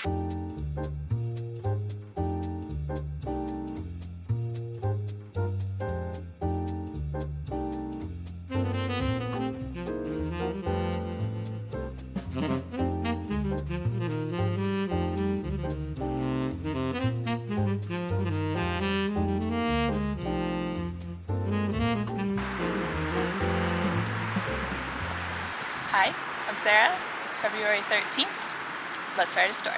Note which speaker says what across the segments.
Speaker 1: Hi, I'm Sarah. It's February 13th. Let's write a story.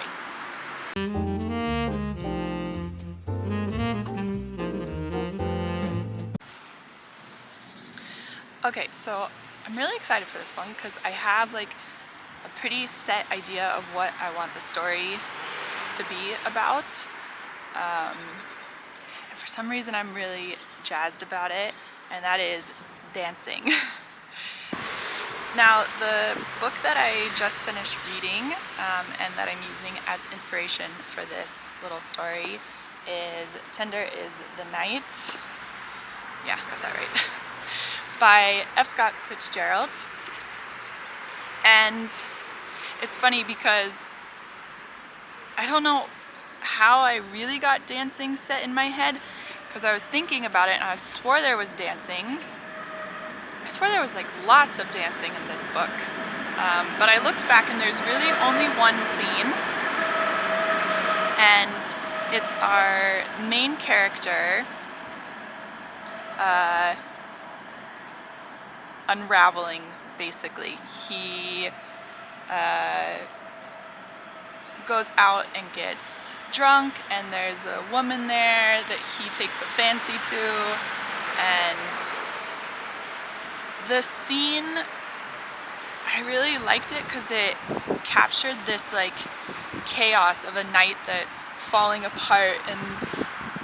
Speaker 1: Okay, so I'm really excited for this one because I have like a pretty set idea of what I want the story to be about. And for some reason I'm really jazzed about it, and that is dancing. Now, the book that I just finished reading and that I'm using as inspiration for this little story is Tender is the Night. Yeah, got that right. By F. Scott Fitzgerald. And it's funny because I don't know how I really got dancing set in my head, because I was thinking about it and I swore there was dancing. I swear there was like lots of dancing in this book, but I looked back and there's really only one scene, and it's our main character unraveling, basically. He goes out and gets drunk, and there's a woman there that he takes a fancy to, and the scene, I really liked it because it captured this like chaos of a night that's falling apart, and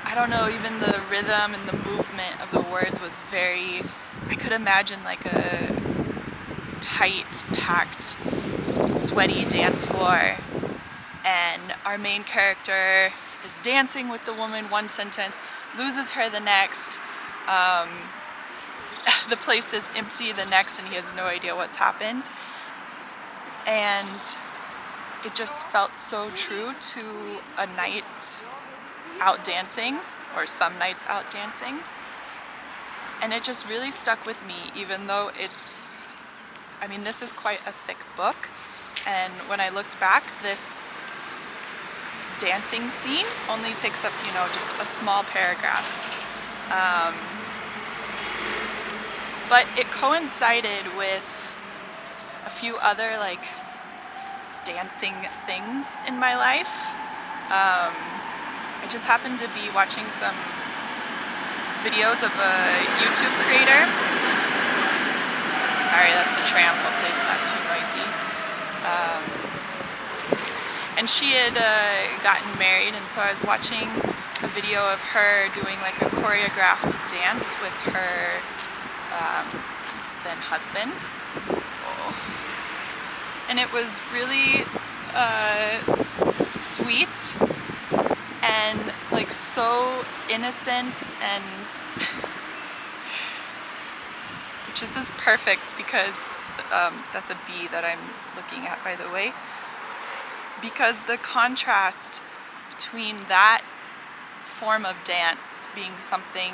Speaker 1: I don't know, even the rhythm and the movement of the words was very, I could imagine like a tight, packed, sweaty dance floor, and our main character is dancing with the woman one sentence, loses her the next. The place is empty the next, and he has no idea what's happened. And it just felt so true to a night out dancing, or some nights out dancing. And it just really stuck with me, even though it's, I mean, this is quite a thick book. And when I looked back, this dancing scene only takes up, you know, just a small paragraph. But it coincided with a few other like dancing things in my life. I just happened to be watching some videos of a YouTube creator. Sorry, that's a tram, hopefully it's not too noisy. And she had gotten married, and so I was watching a video of her doing like a choreographed dance with her then husband. And it was really sweet and like so innocent, and which is just perfect because that's a bee that I'm looking at, by the way, because the contrast between that form of dance being something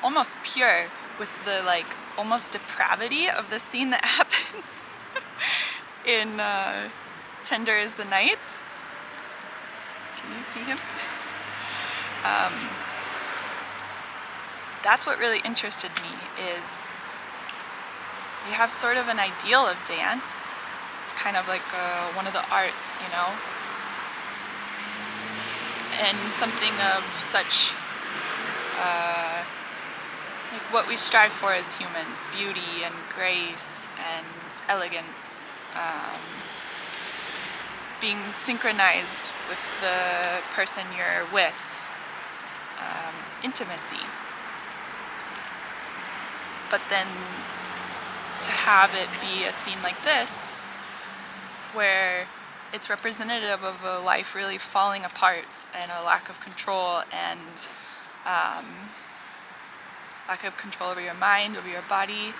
Speaker 1: almost pure with the like almost depravity of the scene that happens in Tender is the Night. Can you see him? That's what really interested me, is you have sort of an ideal of dance. It's kind of like one of the arts, you know, and something of such like what we strive for as humans: beauty and grace and elegance, being synchronized with the person you're with, intimacy. But then to have it be a scene like this, where it's representative of a life really falling apart, and a lack of control, and lack of control over your mind, over your body.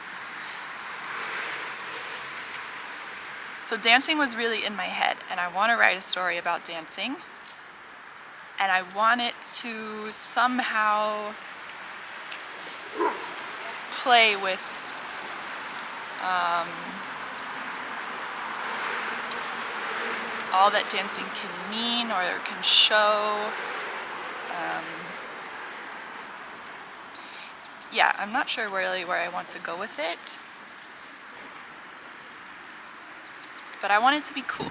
Speaker 1: So dancing was really in my head, and I want to write a story about dancing, and I want it to somehow play with all that dancing can mean or can show. Yeah, I'm not sure really where I want to go with it, but I want it to be cool.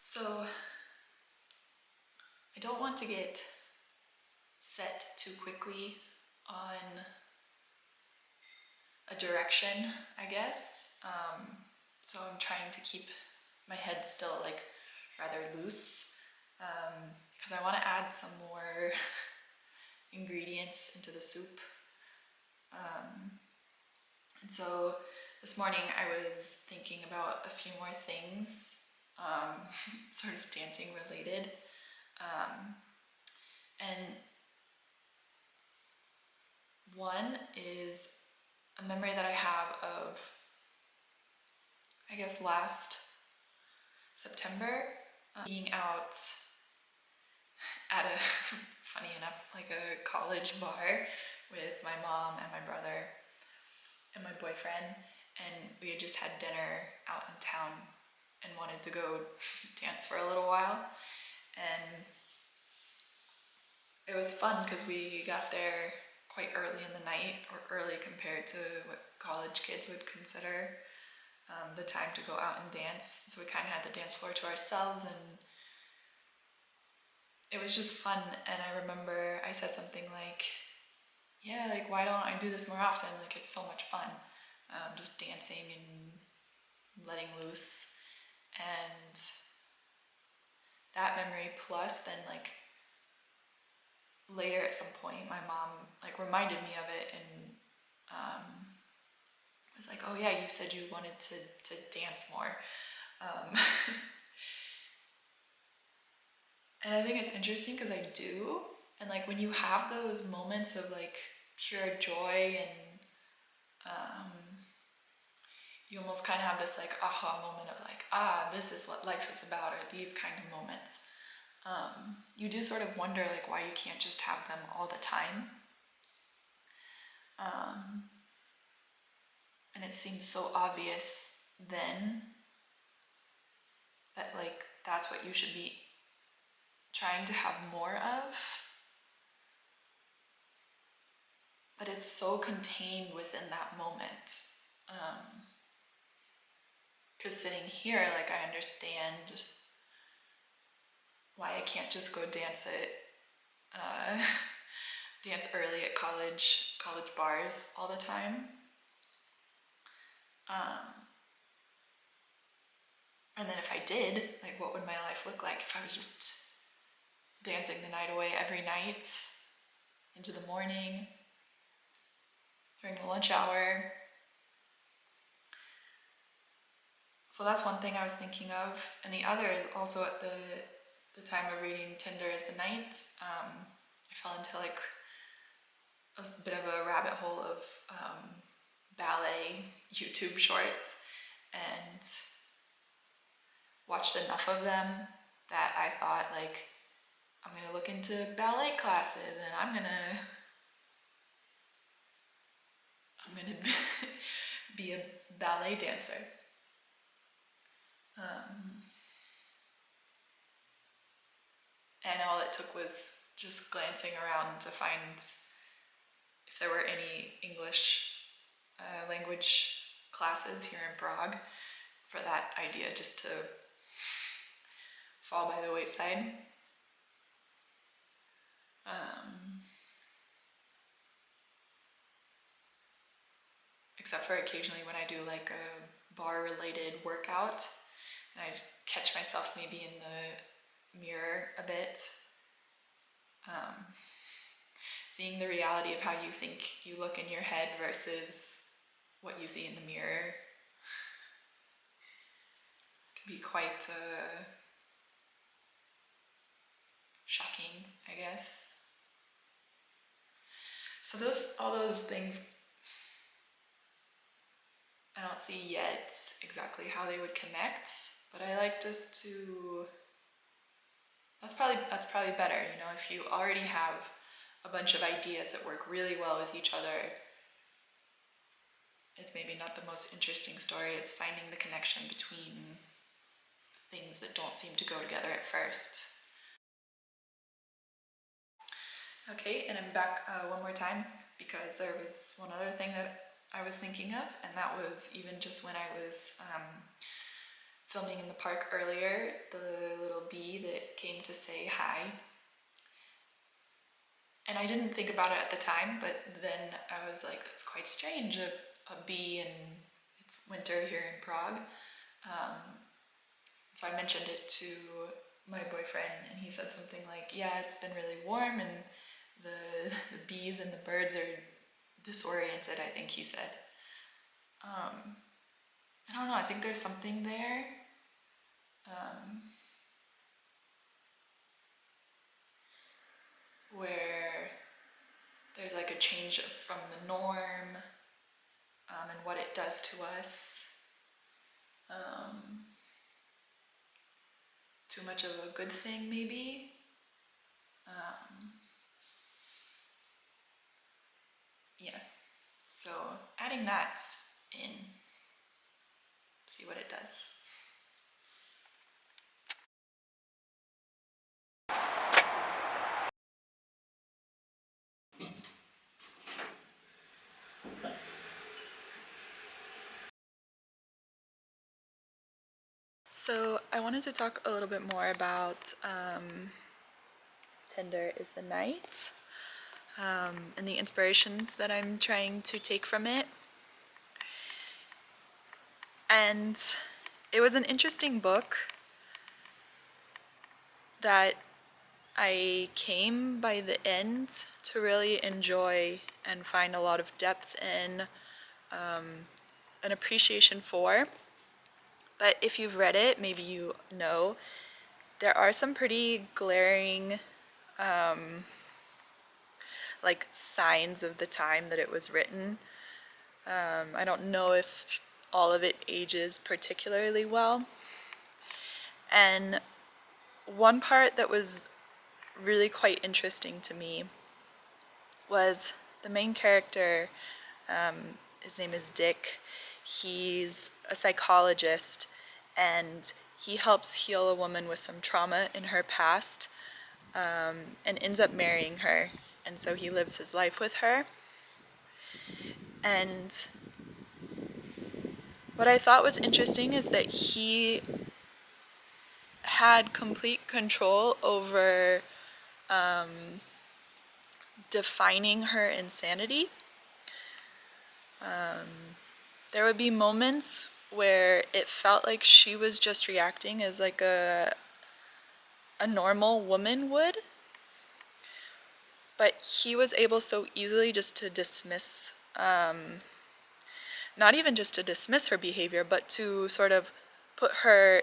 Speaker 1: So I don't want to get set too quickly on a direction, I guess. So I'm trying to keep my head still like rather loose, because I want to add some more ingredients into the soup. And so this morning I was thinking about a few more things, sort of dancing related. And one is a memory that I have of, I guess, last September, being out at a, funny enough, like a college bar with my mom and my brother and my boyfriend, and we had just had dinner out in town and wanted to go dance for a little while. And it was fun because we got there quite early in the night, or early compared to what college kids would consider the time to go out and dance. So we kind of had the dance floor to ourselves, and it was just fun. And I remember I said something like, yeah, like, why don't I do this more often? Like, it's so much fun, just dancing and letting loose. And that memory, plus then like later at some point my mom like reminded me of it, and was like, oh yeah, you said you wanted to dance more. And I think it's interesting because I do. And like when you have those moments of like pure joy, and you almost kind of have this like aha moment of like, this is what life is about, or these kind of moments. You do sort of wonder like why you can't just have them all the time. And it seems so obvious then that like that's what you should be trying to have more of. But it's so contained within that moment. Because sitting here, like, I understand why I can't just go dance early at college bars all the time. And then if I did, like, what would my life look like if I was just dancing the night away every night, into the morning, during the lunch hour? So that's one thing I was thinking of. And the other is also at the time of reading Tinder is the Night, I fell into like a bit of a rabbit hole of ballet YouTube shorts, and watched enough of them that I thought like, I'm gonna look into ballet classes, and I'm gonna be a ballet dancer. And all it took was just glancing around to find if there were any English language classes here in Prague, for that idea just to fall by the wayside. Except for occasionally when I do like a bar related workout and I catch myself maybe in the mirror a bit. seeing the reality of how you think you look in your head versus what you see in the mirror can be quite shocking, I guess. So all those things, I don't see yet exactly how they would connect, but I like just to, that's probably better, you know, if you already have a bunch of ideas that work really well with each other. It's maybe not the most interesting story, it's finding the connection between things that don't seem to go together at first. Okay, and I'm back one more time because there was one other thing that I was thinking of, and that was even just when I was filming in the park earlier, the little bee that came to say hi. And I didn't think about it at the time, but then I was like, that's quite strange, a bee, and it's winter here in Prague. So I mentioned it to my boyfriend, and he said something like, yeah, it's been really warm, and the bees and the birds are disoriented, I think he said. I don't know, I think there's something there. Where there's like a change from the norm, and what it does to us. Too much of a good thing, maybe. Yeah, so adding that in, see what it does. So I wanted to talk a little bit more about Tender is the Night, and the inspirations that I'm trying to take from it. And it was an interesting book that I came by the end to really enjoy and find a lot of depth in, an appreciation for. But if you've read it, maybe you know, there are some pretty glaring like signs of the time that it was written. I don't know if all of it ages particularly well. And one part that was really quite interesting to me was the main character, his name is Dick. He's a psychologist, and he helps heal a woman with some trauma in her past, and ends up marrying her. And so he lives his life with her. And what I thought was interesting is that he had complete control over defining her insanity. There would be moments where it felt like she was just reacting as like a normal woman would, but he was able so easily just to dismiss, not even just to dismiss her behavior, but to sort of put her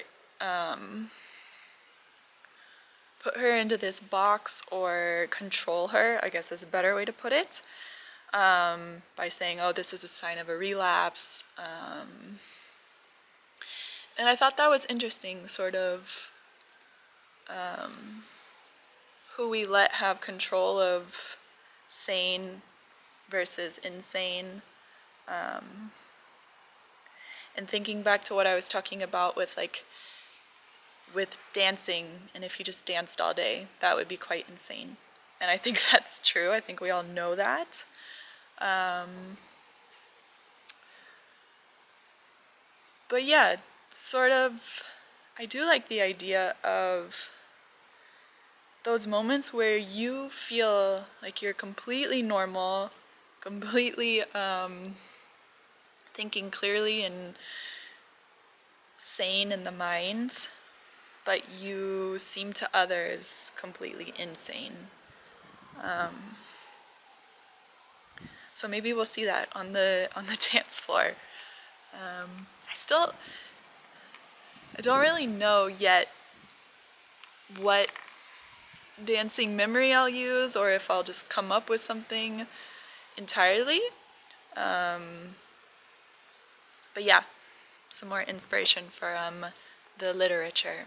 Speaker 1: into this box, or control her, I guess is a better way to put it, by saying, oh, this is a sign of a relapse. And I thought that was interesting, sort of who we let have control of sane versus insane. And thinking back to what I was talking about with dancing, and if you just danced all day, that would be quite insane. And I think that's true. I think we all know that. But yeah, sort of, I do like the idea of those moments where you feel like you're completely normal, completely thinking clearly and sane in the mind, but you seem to others completely insane. So maybe we'll see that on the dance floor. I don't really know yet what dancing memory I'll use, or if I'll just come up with something entirely. But yeah, some more inspiration from the literature.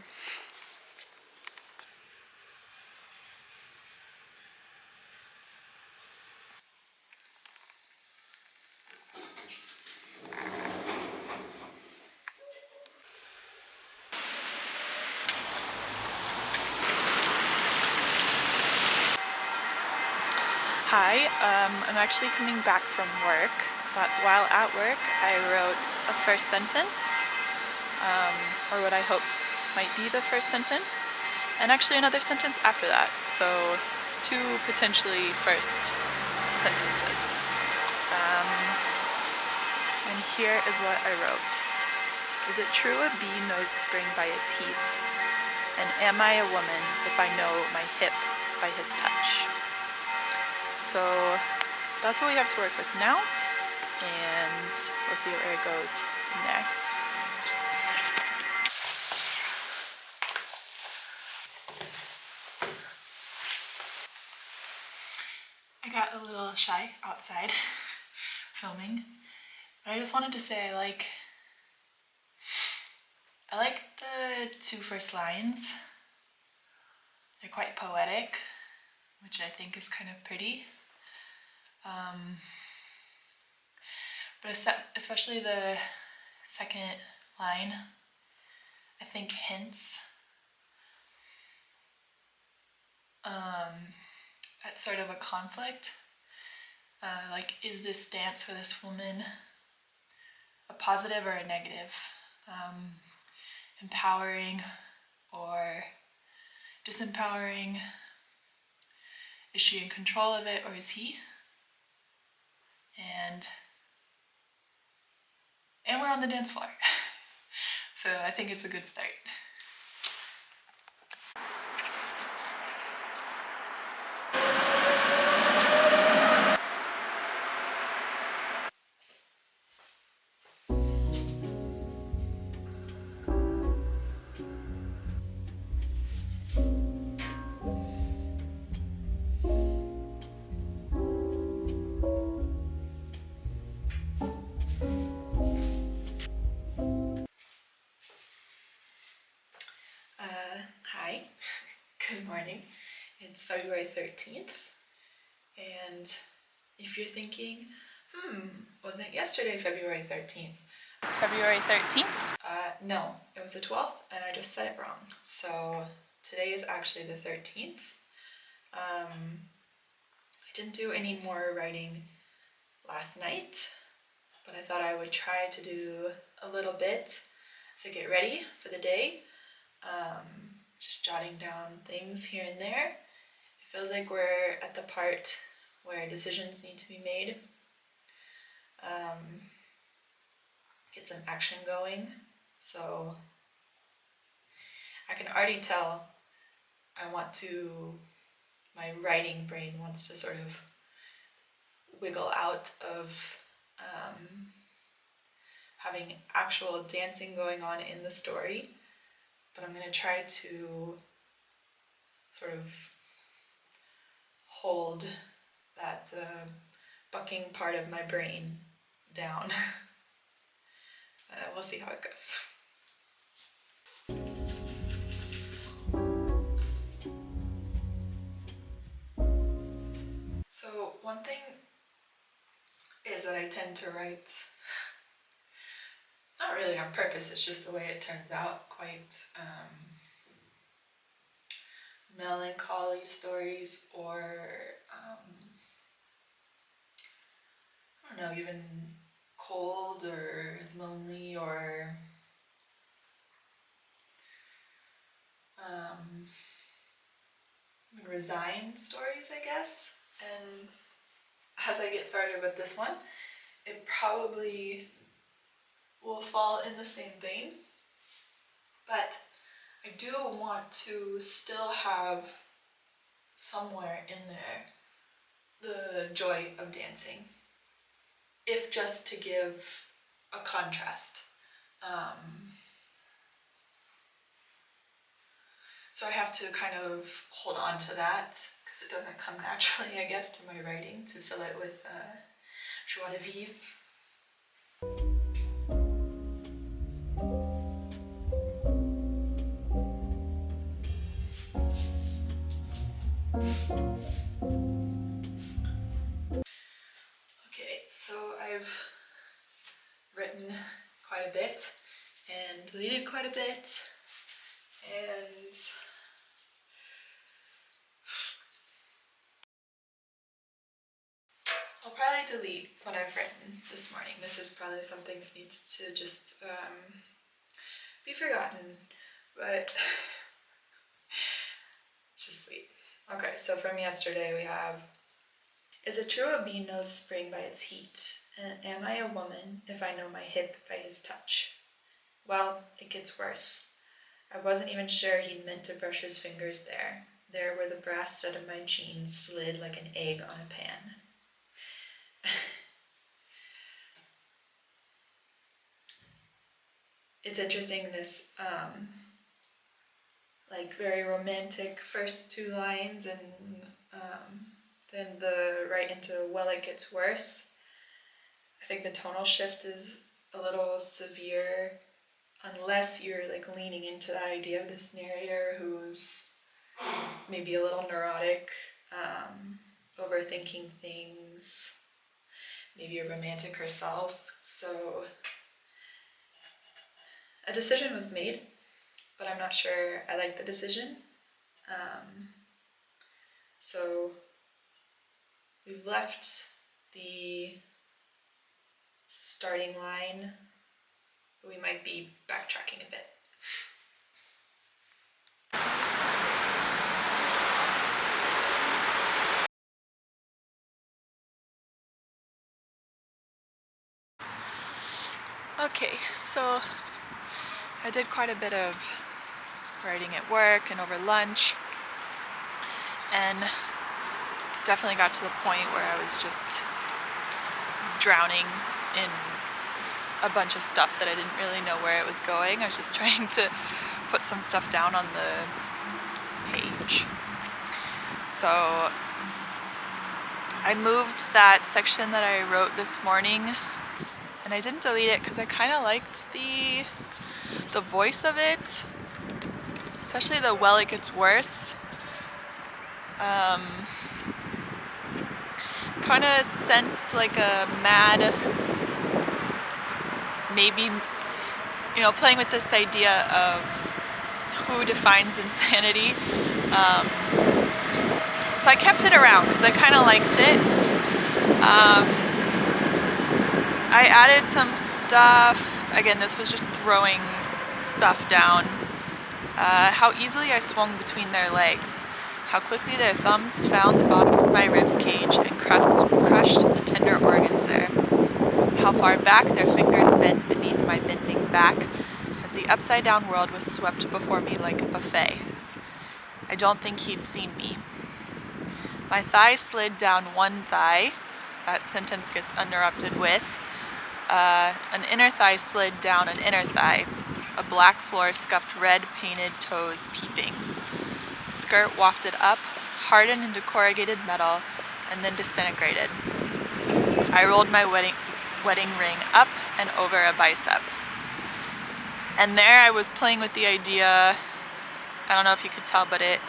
Speaker 1: Hi, I'm actually coming back from work, but while at work I wrote a first sentence, or what I hope might be the first sentence, and actually another sentence after that, so two potentially first sentences. And here is what I wrote. Is it true a bee knows spring by its heat? And am I a woman if I know my hip by his touch? So that's what we have to work with now, and we'll see where it goes from there. I got a little shy outside filming, but I just wanted to say I like the two first lines. They're quite poetic, which I think is kind of pretty. But especially the second line, I think hints at sort of a conflict. Like, is this dance for this woman a positive or a negative? Empowering or disempowering? Is she in control of it, or is he? And we're on the dance floor. So I think it's a good start. Hi, good morning. It's February 13th, and if you're thinking, wasn't yesterday February 13th? It's February 13th? No, it was the 12th, and I just said it wrong. So today is actually the 13th. I didn't do any more writing last night, but I thought I would try to do a little bit to get ready for the day. Just jotting down things here and there. It feels like we're at the part where decisions need to be made. Get some action going. So I can already tell my writing brain wants to sort of wiggle out of having actual dancing going on in the story. But I'm going to try to sort of hold that bucking part of my brain down. We'll see how it goes. So one thing is that I tend to write, not really on purpose, it's just the way it turns out, quite melancholy stories, or I don't know, even cold or lonely, or resigned stories, I guess. And as I get started with this one, it probably will fall in the same vein, but I do want to still have somewhere in there the joy of dancing. if just to give a contrast. So I have to kind of hold on to that because it doesn't come naturally, I guess, to my writing, to fill it with joie de vivre. Okay, so I've written quite a bit and deleted quite a bit, and I'll probably delete what I've written this morning. This is probably something that needs to just be forgotten, but just wait. Okay, so from yesterday we have, is it true a bee knows spring by its heat? And am I a woman if I know my hip by his touch? Well, it gets worse. I wasn't even sure he'd meant to brush his fingers there where the brass stud of my jeans slid like an egg on a pan. It's interesting, this like very romantic first two lines, and then the right into well, it gets worse. I think the tonal shift is a little severe unless you're like leaning into that idea of this narrator who's maybe a little neurotic, overthinking things, maybe a romantic herself. So a decision was made, but I'm not sure I like the decision. So we've left the starting line, but we might be backtracking a bit. Okay, so I did quite a bit of writing at work and over lunch, and definitely got to the point where I was just drowning in a bunch of stuff that I didn't really know where it was going. I was just trying to put some stuff down on the page. So I moved that section that I wrote this morning, and I didn't delete it because I kind of liked the voice of it, especially the well, it gets worse. Kind of sensed like a mad, maybe, playing with this idea of who defines insanity. So I kept it around because I kind of liked it. I added some stuff. Again, this was just throwing stuff down. How easily I swung between their legs. How quickly their thumbs found the bottom of my rib cage and crushed the tender organs there. How far back their fingers bent beneath my bending back as the upside-down world was swept before me like a buffet. I don't think he'd seen me. My thigh slid down one thigh. That sentence gets interrupted with an inner thigh slid down an inner thigh. A black floor scuffed red painted toes peeping. A skirt wafted up, hardened into corrugated metal, and then disintegrated. I rolled my wedding ring up and over a bicep. And there I was playing with the idea, I don't know if you could tell, but it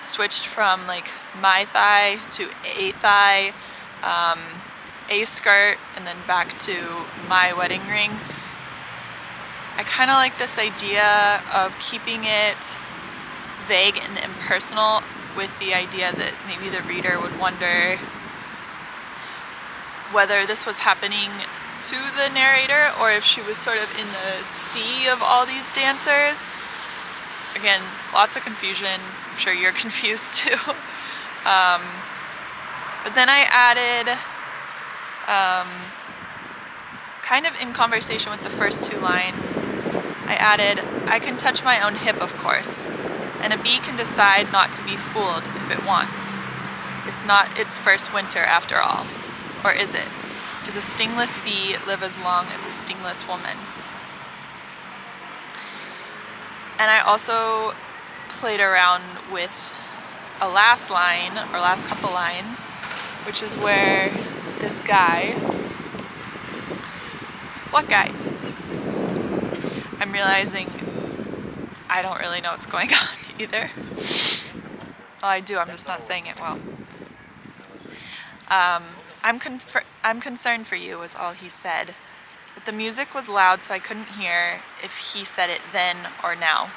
Speaker 1: switched from like my thigh to a thigh, a skirt, and then back to my wedding ring. I kind of like this idea of keeping it vague and impersonal, with the idea that maybe the reader would wonder whether this was happening to the narrator or if she was sort of in the sea of all these dancers. Again, lots of confusion. I'm sure you're confused too. But then I added, kind of in conversation with the first two lines, I added, I can touch my own hip, of course, and a bee can decide not to be fooled if it wants. It's not its first winter after all. Or is it? Does a stingless bee live as long as a stingless woman? And I also played around with a last line, or last couple lines, which is where this guy, what guy? I'm realizing I don't really know what's going on either. Well, I do, I'm just not saying it well. I'm concerned for you, was all he said. But the music was loud, so I couldn't hear if he said it then or now.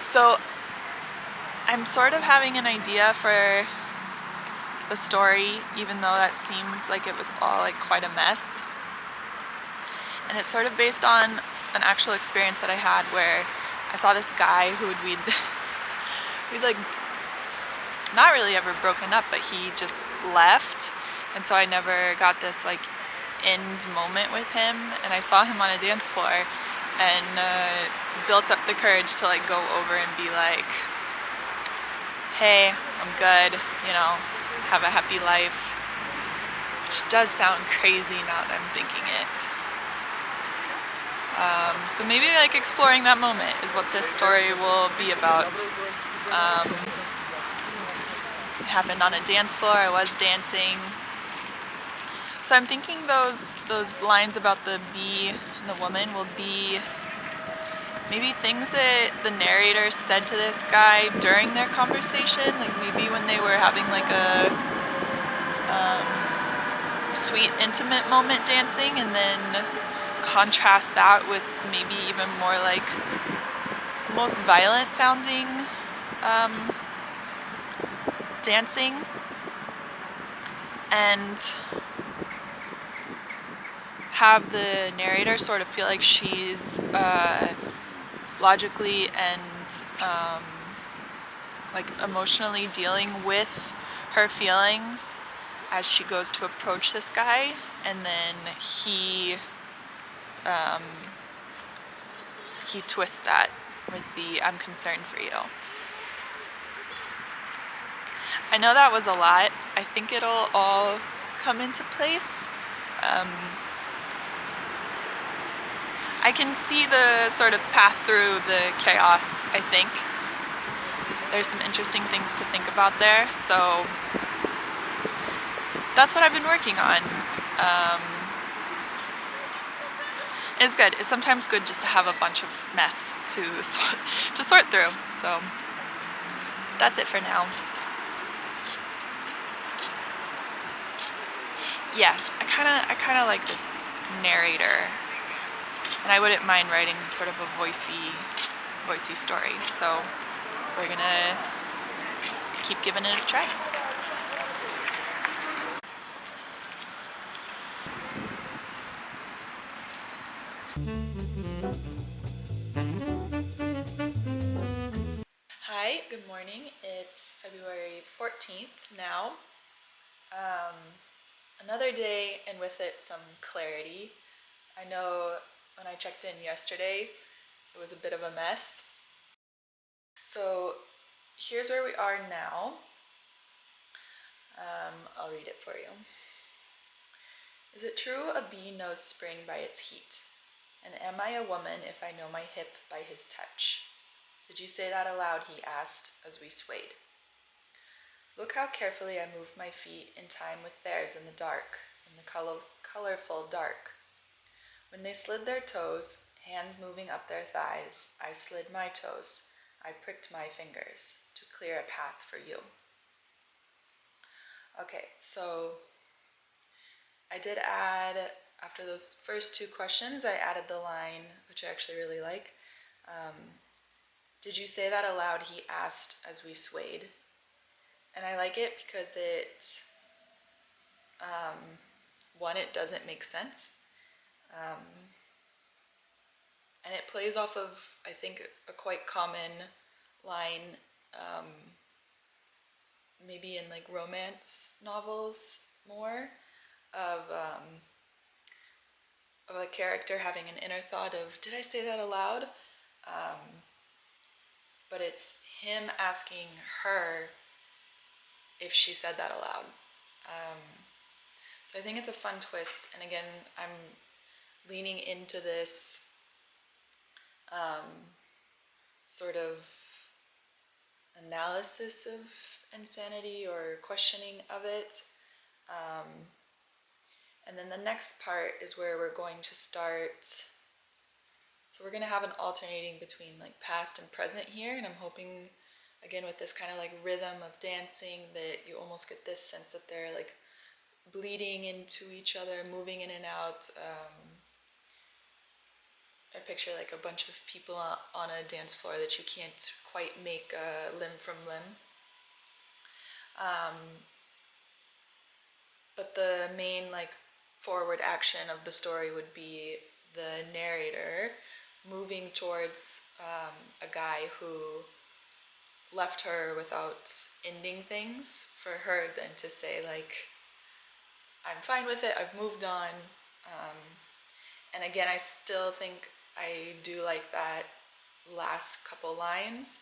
Speaker 1: So I'm sort of having an idea for the story, even though that seems like it was all like quite a mess. And it's sort of based on an actual experience that I had where I saw this guy who we'd like not really ever broken up, but he just left, and so I never got this like end moment with him. And I saw him on a dance floor and built up the courage to like go over and be like, hey, I'm good, you know, have a happy life, which does sound crazy now that I'm thinking it. So maybe like exploring that moment is what this story will be about. It happened on a dance floor, I was dancing. So I'm thinking those lines about the bee and the woman will be maybe things that the narrator said to this guy during their conversation, like maybe when they were having like a sweet intimate moment dancing, and then contrast that with maybe even more like most violent sounding dancing, and have the narrator sort of feel like she's logically and like emotionally dealing with her feelings as she goes to approach this guy, and then he twists that with the "I'm concerned for you." I know that was a lot. I think it'll all come into place. I can see the sort of path through the chaos, I think. There's some interesting things to think about there, so that's what I've been working on. It's good. It's sometimes good just to have a bunch of mess to sort through. So that's it for now. Yeah, I kind of like this narrator, and I wouldn't mind writing sort of a voicey story. So we're gonna keep giving it a try. Hi, good morning. It's February 14th now. Another day, and with it some clarity. I know when I checked in yesterday, it was a bit of a mess. So here's where we are now. I'll read it for you. Is it true a bee knows spring by its heat? And am I a woman if I know my hip by his touch? Did you say that aloud, he asked as we swayed. Look how carefully I moved my feet in time with theirs in the dark, in the colorful dark. When they slid their toes, hands moving up their thighs, I slid my toes. I pricked my fingers to clear a path for you. Okay, so I did add, after those first two questions, I added the line, which I actually really like. Did you say that aloud, he asked as we swayed. And I like it because it, one, it doesn't make sense. And it plays off of, I think, a quite common line, maybe in like romance novels more, of a character having an inner thought of, did I say that aloud? But it's him asking her if she said that aloud. So I think it's a fun twist, and again, I'm leaning into this sort of analysis of insanity or questioning of it. And then the next part is where we're going to start. So we're going to have an alternating between like past and present here, and I'm hoping, again, with this kind of like rhythm of dancing, that you almost get this sense that they're like bleeding into each other, moving in and out. I picture like a bunch of people on a dance floor that you can't quite make limb from limb. But the main like forward action of the story would be the narrator moving towards a guy who left her without ending things, for her then to say like, I'm fine with it, I've moved on. And again, I still think I do like that last couple lines.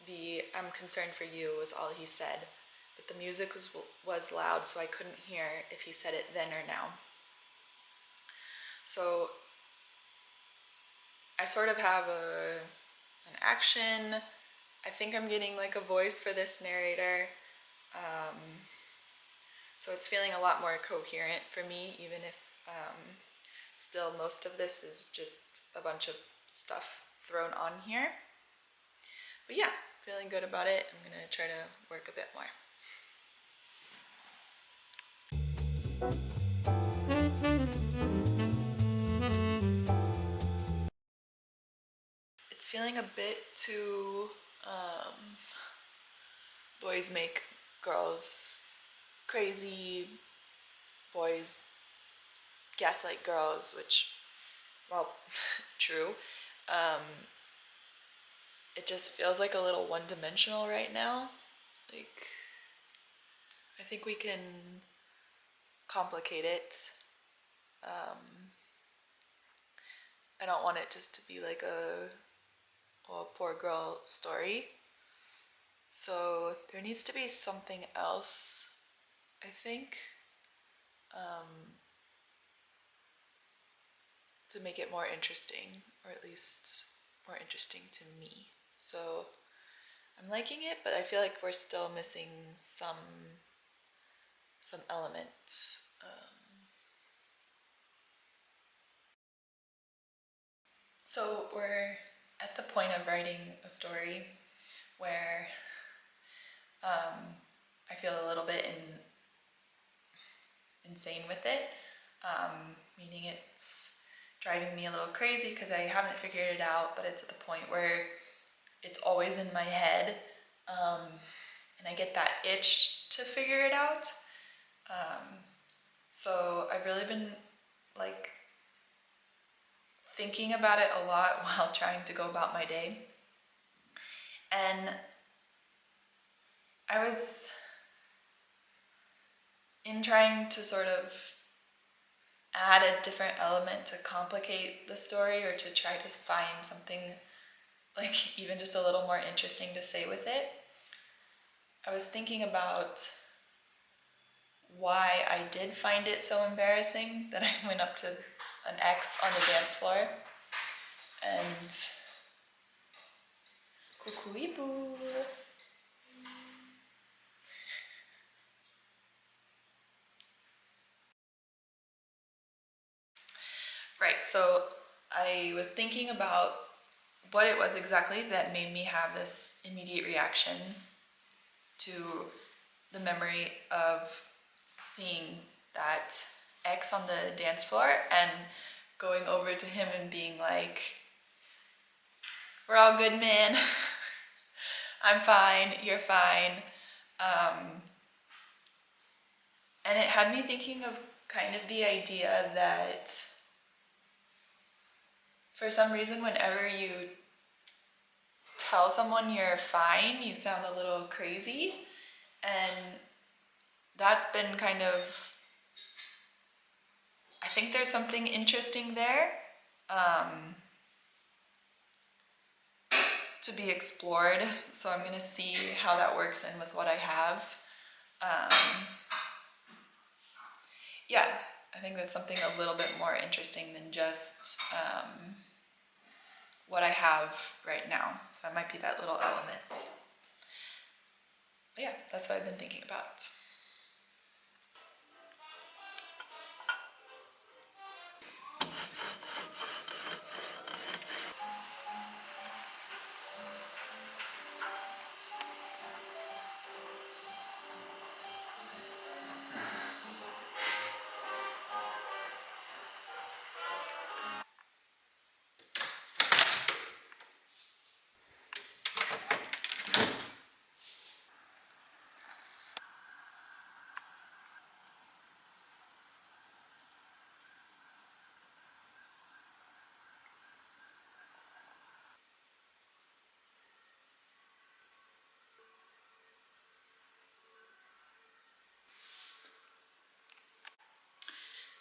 Speaker 1: The "I'm concerned for you" was all he said, but the music was loud, so I couldn't hear if he said it then or now. So I sort of have an action. I think I'm getting like a voice for this narrator. So it's feeling a lot more coherent for me, even if still most of this is just a bunch of stuff thrown on here. But yeah, feeling good about it. I'm gonna try to work a bit more. It's feeling a bit too boys make girls crazy, boys gaslight girls, which, well, true. It just feels like a little one-dimensional right now. Like, I think we can complicate it. I don't want it just to be like a poor girl story. So there needs to be something else, I think, to make it more interesting, or at least more interesting to me. So I'm liking it, but I feel like we're still missing some elements. So we're at the point of writing a story where I feel a little bit insane with it, meaning it's driving me a little crazy because I haven't figured it out, but it's at the point where it's always in my head, and I get that itch to figure it out. So I've really been like thinking about it a lot while trying to go about my day. And I was in trying to sort of add a different element to complicate the story, or to try to find something like even just a little more interesting to say with it. I was thinking about why I did find it so embarrassing that I went up to an ex on the dance floor and cuckoo-boo. Right, so I was thinking about what it was exactly that made me have this immediate reaction to the memory of seeing that ex on the dance floor and going over to him and being like, we're all good, man. I'm fine, you're fine. And it had me thinking of kind of the idea that for some reason, whenever you tell someone you're fine, you sound a little crazy. And that's been kind of, I think there's something interesting there to be explored. So I'm gonna see how that works in with what I have. Yeah, I think that's something a little bit more interesting than just what I have right now. So that might be that little element. But yeah, that's what I've been thinking about.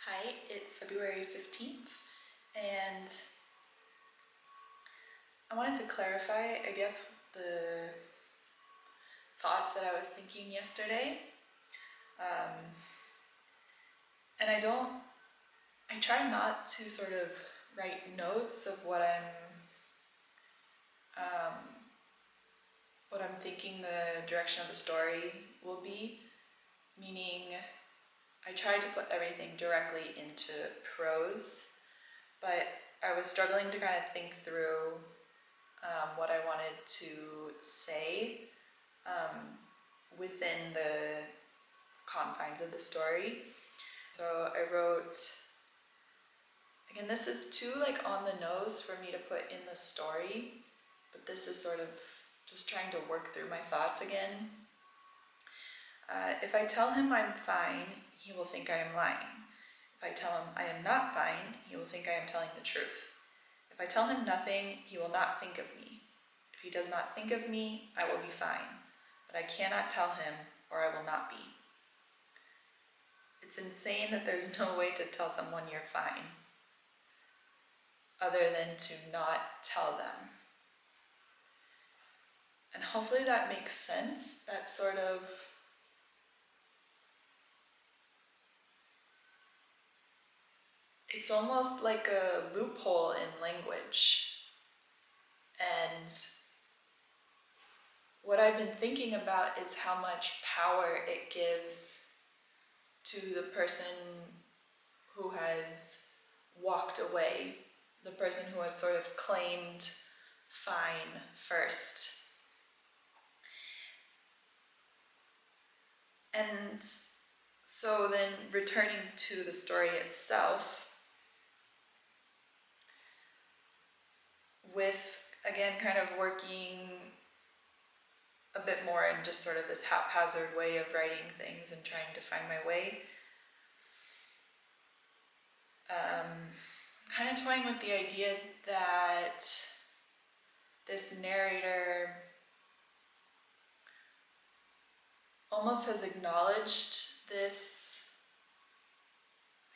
Speaker 1: Hi, it's February 15th, and I wanted to clarify, I guess, the thoughts that I was thinking yesterday. And I try not to sort of write notes of um, what I'm thinking the direction of the story will be, meaning I tried to put everything directly into prose, but I was struggling to kind of think through what I wanted to say within the confines of the story. So I wrote, again, this is too like on the nose for me to put in the story, but this is sort of just trying to work through my thoughts again. If I tell him I'm fine, he will think I am lying. If I tell him I am not fine, he will think I am telling the truth. If I tell him nothing, he will not think of me. If he does not think of me, I will be fine. But I cannot tell him, or I will not be. It's insane that there's no way to tell someone you're fine, other than to not tell them. And hopefully that makes sense. That sort of it's almost like a loophole in language. And what I've been thinking about is how much power it gives to the person who has walked away, the person who has sort of claimed fine first. And so then returning to the story itself, with again kind of working a bit more in just sort of this haphazard way of writing things and trying to find my way. Kind of toying with the idea that this narrator almost has acknowledged this,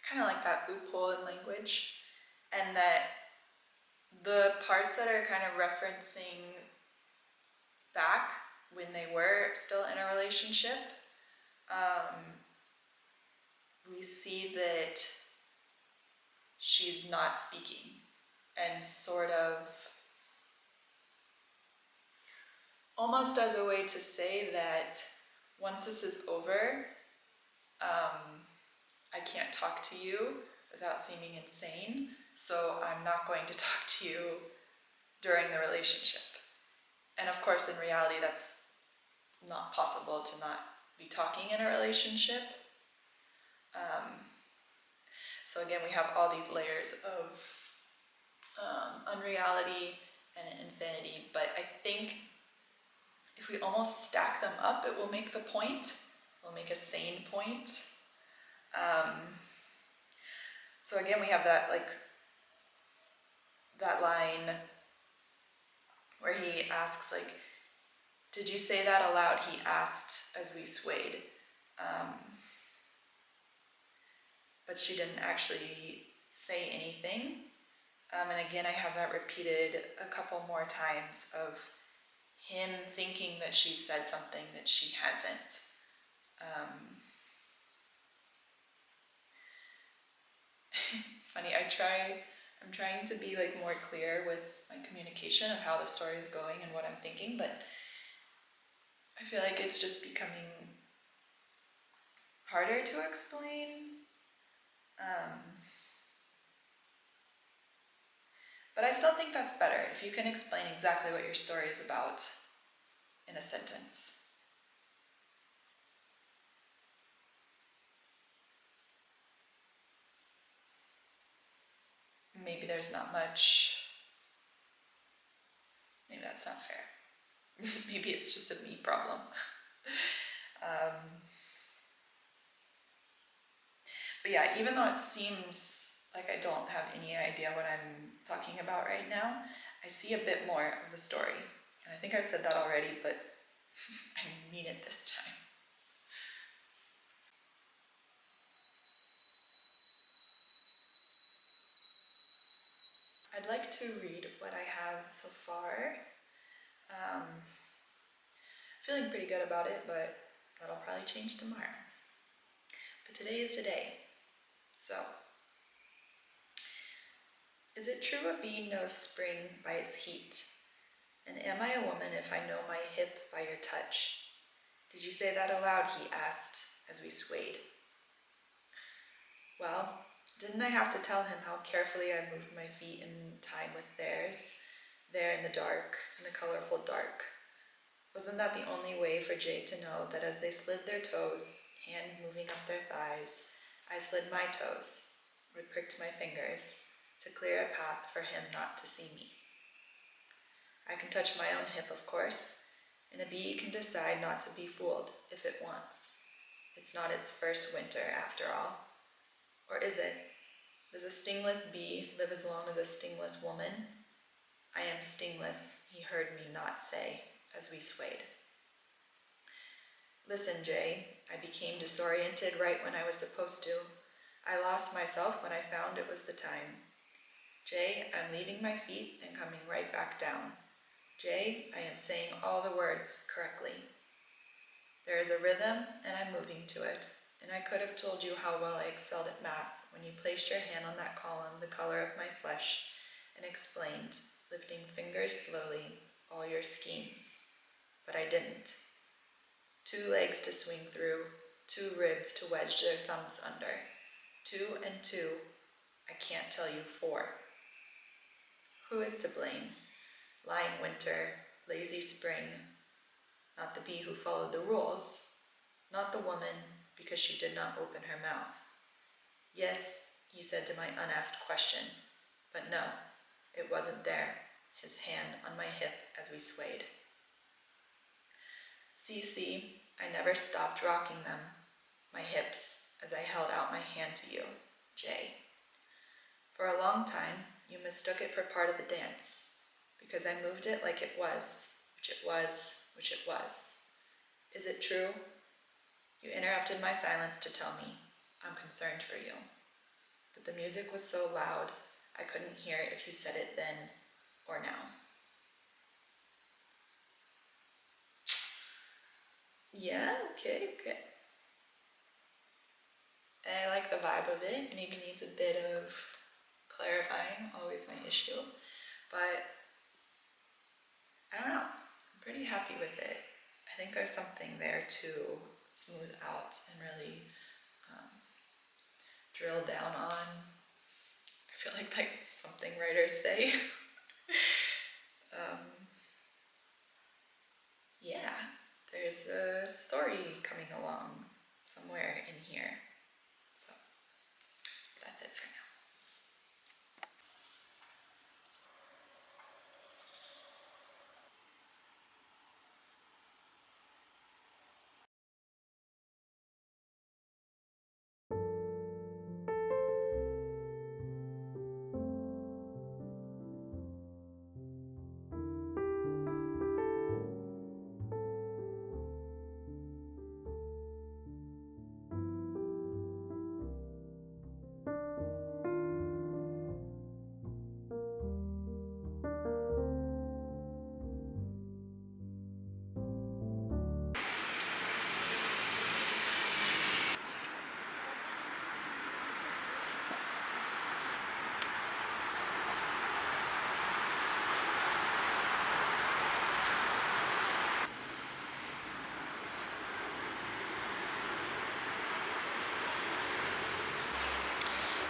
Speaker 1: kind of like that loophole in language, and that the parts that are kind of referencing back when they were still in a relationship, we see that she's not speaking, and sort of almost as a way to say that once this is over, I can't talk to you without seeming insane, so I'm not going to talk to you during the relationship. And of course, in reality, that's not possible to not be talking in a relationship. So again, we have all these layers of unreality and insanity, but I think if we almost stack them up, it will make the point. It will make a sane point. So again, we have that that line where he asks, like, did you say that aloud? He asked as we swayed. But she didn't actually say anything. And again, I have that repeated a couple more times of him thinking that she said something that she hasn't. It's funny, I'm trying to be like more clear with my communication of how the story is going and what I'm thinking, but I feel like it's just becoming harder to explain. But I still think that's better if you can explain exactly what your story is about in a sentence. Maybe there's not much. Maybe that's not fair. Maybe it's just a me problem. But yeah, even though it seems like I don't have any idea what I'm talking about right now, I see a bit more of the story. And I think I've said that already, but I mean it this time. I'd like to read what I have so far. Feeling pretty good about it, but that'll probably change tomorrow. But today is today. So, is it true a bee knows spring by its heat? And am I a woman if I know my hip by your touch? Did you say that aloud, he asked, as we swayed. Well, didn't I have to tell him how carefully I moved my feet in time with theirs, there in the dark, in the colorful dark? Wasn't that the only way for Jay to know that as they slid their toes, hands moving up their thighs, I slid my toes, or pricked my fingers, to clear a path for him not to see me? I can touch my own hip, of course, and a bee can decide not to be fooled if it wants. It's not its first winter, after all. Or is it? Does a stingless bee live as long as a stingless woman? I am stingless, he heard me not say, as we swayed. Listen, Jay, I became disoriented right when I was supposed to. I lost myself when I found it was the time. Jay, I'm leaving my feet and coming right back down. Jay, I am saying all the words correctly. There is a rhythm, and I'm moving to it, and I could have told you how well I excelled at math when you placed your hand on that column the color of my flesh and explained, lifting fingers slowly, all your schemes. But I didn't. 2 legs to swing through, 2 ribs to wedge their thumbs under. 2 and 2, I can't tell you 4. Who is to blame? Lying winter, lazy spring. Not the bee who followed the rules. Not the woman, because she did not open her mouth. Yes, he said to my unasked question, but no, it wasn't there, his hand on my hip as we swayed. See, I never stopped rocking them, my hips, as I held out my hand to you, Jay. For a long time, you mistook it for part of the dance, because I moved it like it was, which it was, which it was. Is it true? You interrupted my silence to tell me, I'm concerned for you. But the music was so loud, I couldn't hear if you said it then or now. Yeah, okay. I like the vibe of it. Maybe needs a bit of clarifying, always my issue. But I don't know, I'm pretty happy with it. I think there's something there to smooth out and really drill down on. I feel like that's something writers say. Yeah, there's a story coming along somewhere in here. So that's it for now.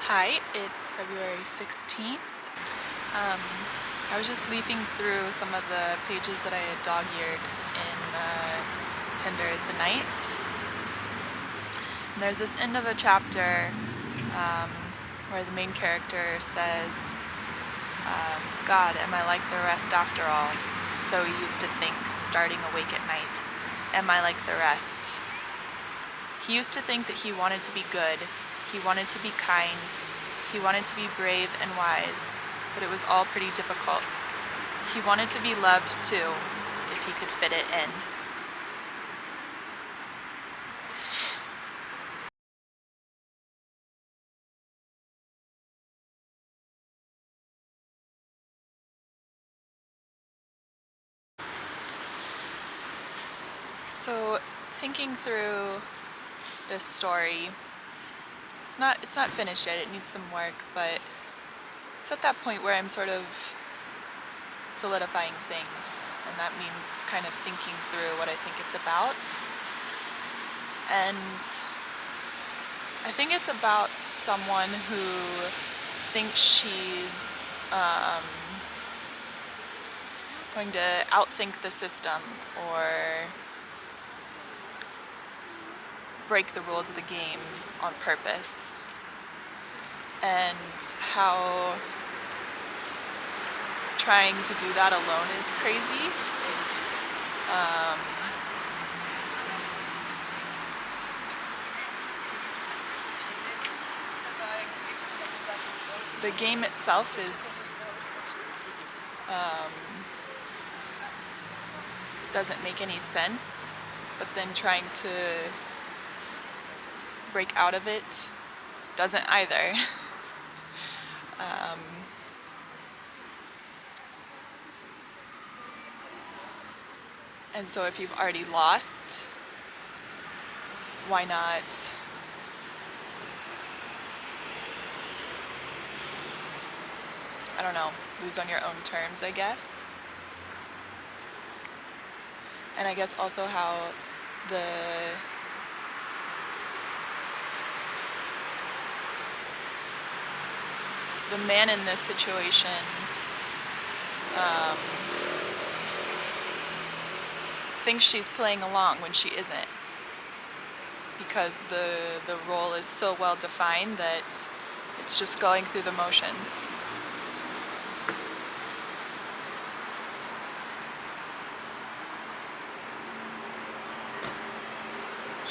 Speaker 1: Hi, it's February 16th. I was just leafing through some of the pages that I had dog-eared in Tender is the Night. And there's this end of a chapter where the main character says, God, am I like the rest after all? So he used to think, starting awake at night, am I like the rest? He used to think that he wanted to be good, he wanted to be kind, he wanted to be brave and wise, but it was all pretty difficult. He wanted to be loved too, if he could fit it in. So, thinking through this story, it's not finished yet, it needs some work, but it's at that point where I'm sort of solidifying things, and that means kind of thinking through what I think it's about. And I think it's about someone who thinks she's going to outthink the system or break the rules of the game on purpose, and how trying to do that alone is crazy. The game itself is doesn't make any sense, but then trying to break out of it doesn't either. And so if you've already lost, why not I don't know, lose on your own terms, I guess. And I guess also how the man in this situation thinks she's playing along when she isn't, because the role is so well defined that it's just going through the motions.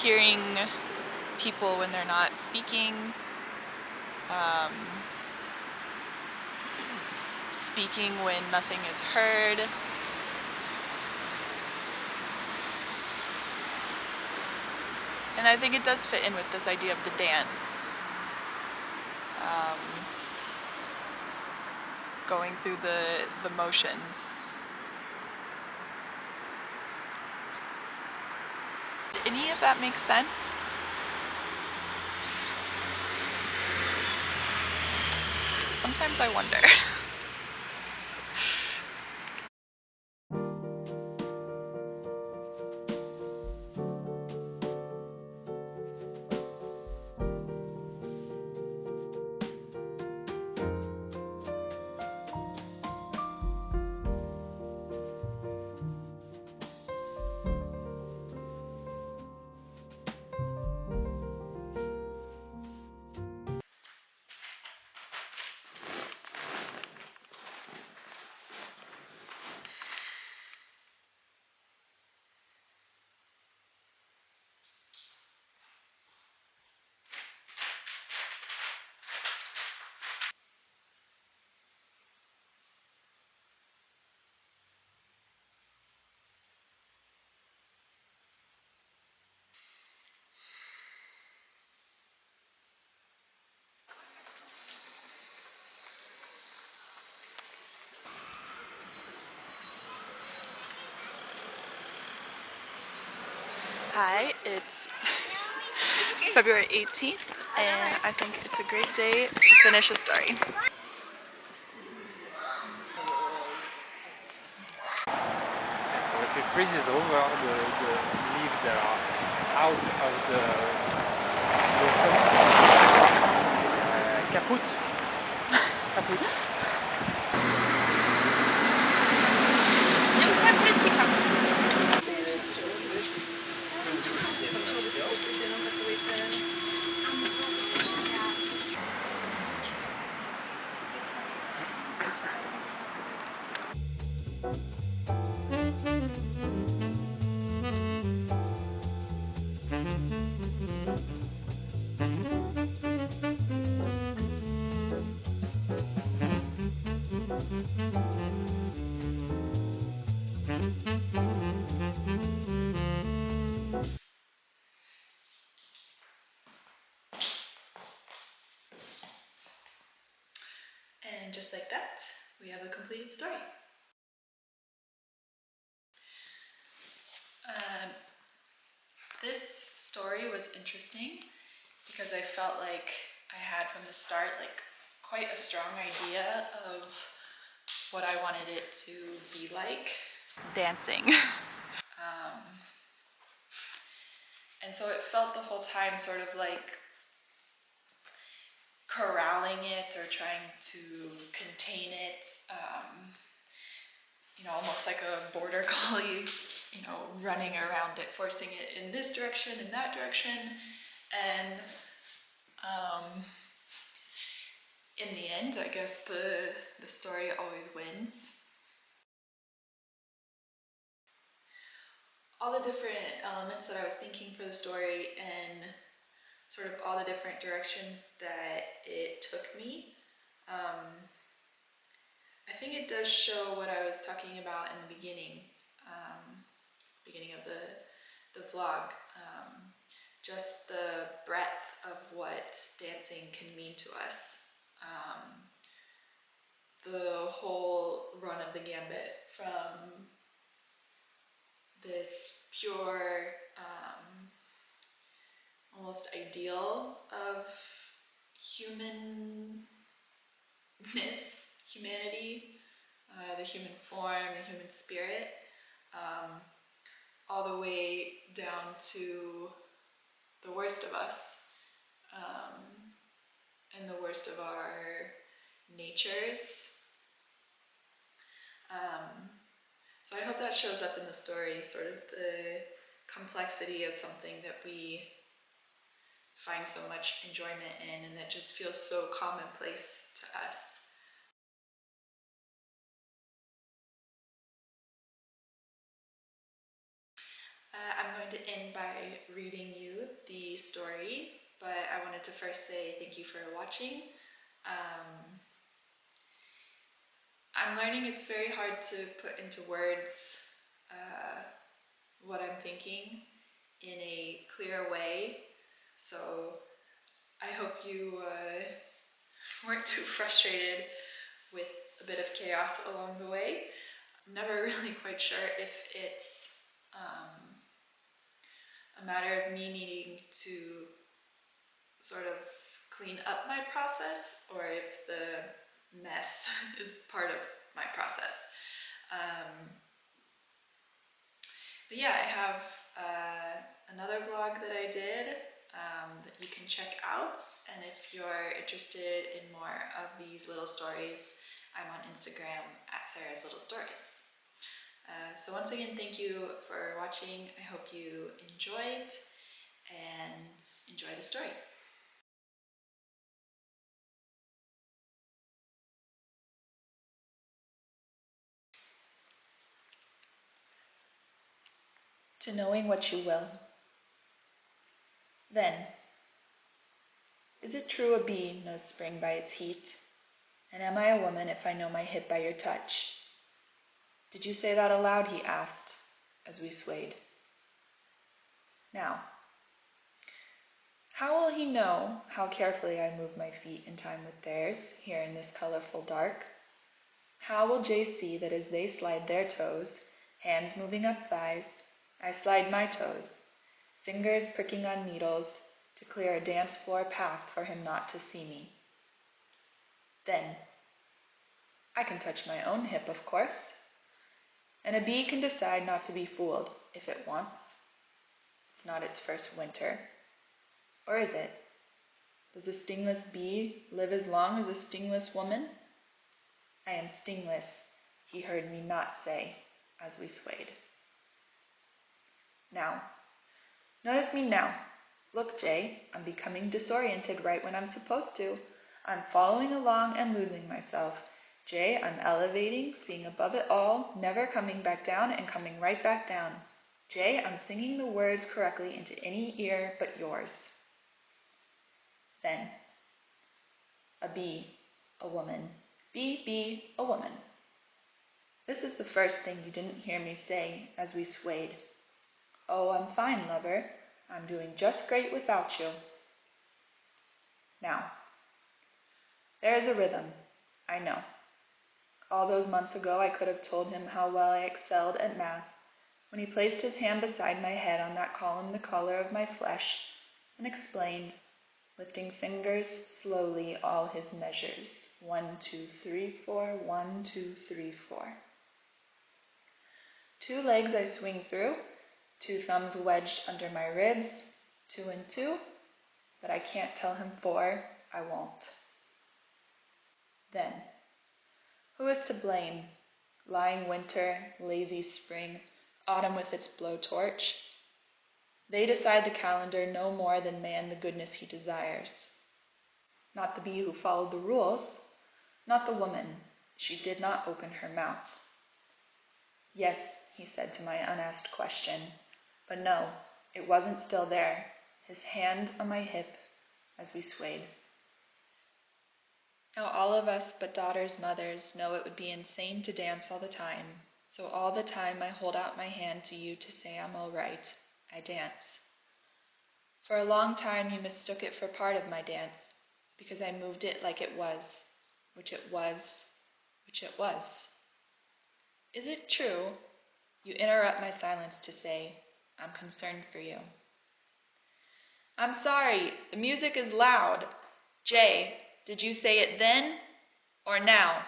Speaker 1: Hearing people when they're not speaking, speaking when nothing is heard, and I think it does fit in with this idea of the dance, going through the motions. Did any of that make sense? Sometimes I wonder. Hi, it's February 18th, and I think it's a great day to finish a story.
Speaker 2: So if it freezes over, the leaves that are out of the blossom Kaput. Kaput.
Speaker 3: Ja bym chciała krecika.
Speaker 1: And just like that, we have a completed story. This story was interesting because I felt like I had from the start like quite a strong idea of what I wanted it to be like. Dancing. And so it felt the whole time sort of like corralling it or trying to contain it, almost like a border collie, running around it, forcing it in this direction, in that direction. And in the end, I guess the story always wins. All the different elements that I was thinking for the story and sort of all the different directions that it took me, I think it does show what I was talking about in the beginning of the vlog, just the breadth of what dancing can mean to us. The whole run of the gambit, from this pure, almost ideal of humanness, humanity, the human form, the human spirit, all the way down to the worst of us, and the worst of our natures. So I hope that shows up in the story, sort of the complexity of something that we find so much enjoyment in and that just feels so commonplace to us. I'm going to end by reading you the story, but I wanted to first say thank you for watching. I'm learning it's very hard to put into words what I'm thinking in a clear way, so I hope you weren't too frustrated with a bit of chaos along the way. I'm never really quite sure if it's a matter of me needing to sort of clean up my process, or if the mess is part of my process. But yeah, I have another vlog that I did that you can check out, and if you're interested in more of these little stories, I'm on Instagram at Sarah's Little Stories. So once again, thank you for watching. I hope you enjoyed and enjoy the story. To knowing what you will. Then, is it true a bee knows spring by its heat? And am I a woman if I know my hip by your touch? Did you say that aloud, he asked, as we swayed. Now, how will he know how carefully I move my feet in time with theirs, here in this colorful dark? How will Jay see that as they slide their toes, hands moving up thighs, I slide my toes, fingers pricking on needles to clear a dance floor path for him not to see me? Then, I can touch my own hip, of course. And a bee can decide not to be fooled if it wants. It's not its first winter. Or is it? Does a stingless bee live as long as a stingless woman? I am stingless, he heard me not say as we swayed. Now, notice me now. Look, Jay, I'm becoming disoriented right when I'm supposed to. I'm following along and losing myself. Jay, I'm elevating, seeing above it all, never coming back down and coming right back down. Jay, I'm singing the words correctly into any ear but yours. Then, a bee, a woman. Bee, bee, a woman. This is the first thing you didn't hear me say as we swayed. Oh, I'm fine, lover. I'm doing just great without you. Now, there is a rhythm, I know. All those months ago I could have told him how well I excelled at math when he placed his hand beside my head on that column the color of my flesh and explained, lifting fingers slowly all his measures. 1, 2, 3, 4, 1, 2, 3, 4. 2 legs I swing through, 2 thumbs wedged under my ribs, 2 and 2, but I can't tell him 4, I won't. Then, who is to blame? Lying winter, lazy spring, autumn with its blowtorch. They decide the calendar no more than man the goodness he desires. Not the bee who followed the rules, not the woman, she did not open her mouth. Yes, he said to my unasked question, but no, it wasn't still there, his hand on my hip as we swayed. Now all of us but daughters' mothers know it would be insane to dance all the time, so all the time I hold out my hand to you to say I'm all right, I dance. For a long time you mistook it for part of my dance, because I moved it like it was, which it was, which it was. Is it true? You interrupt my silence to say, I'm concerned for you. I'm sorry, the music is loud. Jay, did you say it then or now?